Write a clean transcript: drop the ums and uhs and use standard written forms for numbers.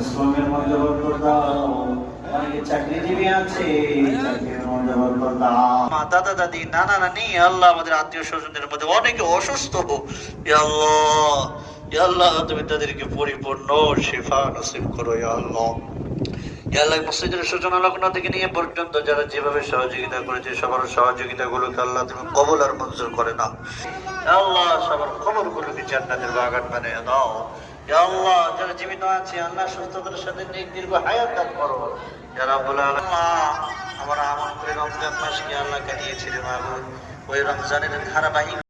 শ্রমের মধ্যে বরকত দাও, অনেকে চাকরিজীবী আছে, চাকরির মধ্যে বরকত দাও। মা, দাদা, দাদি, নানা, নানি, আল্লাহ আমাদের আত্মীয় স্বজনদের মধ্যে অনেকে অসুস্থ, ইয়া আল্লাহ, ইয়া আল্লাহ, তুমি তাদেরকে পরিপূর্ণ শিফা নসিব করো, ইয়া আল্লাহ। ইয়া আল্লাহ, মসজিদের সূচনা লগ্ন থেকে নিয়ে পর্যন্ত যারা যেভাবে সহযোগিতা করেছে সবার সহযোগিতা গুলোকে আল্লাহ তুমি কবুল আর মঞ্জুর করে নাও। ইয়া আল্লাহ, সবার কবরগুলোকে জান্নাতের বাগান বানিয়ে দাও। ইয়া আল্লাহ, যারা জীবিত আছে আল্লাহ সুস্থতার সাথে দীর্ঘ হায়াত দান করো। ইয়া রাব্বুল আলামিন, আমরা আমল করে রমজান মাসকে আল্লাহ কাটিয়েছিলাম, ওই রমজানের ধারাবাহিক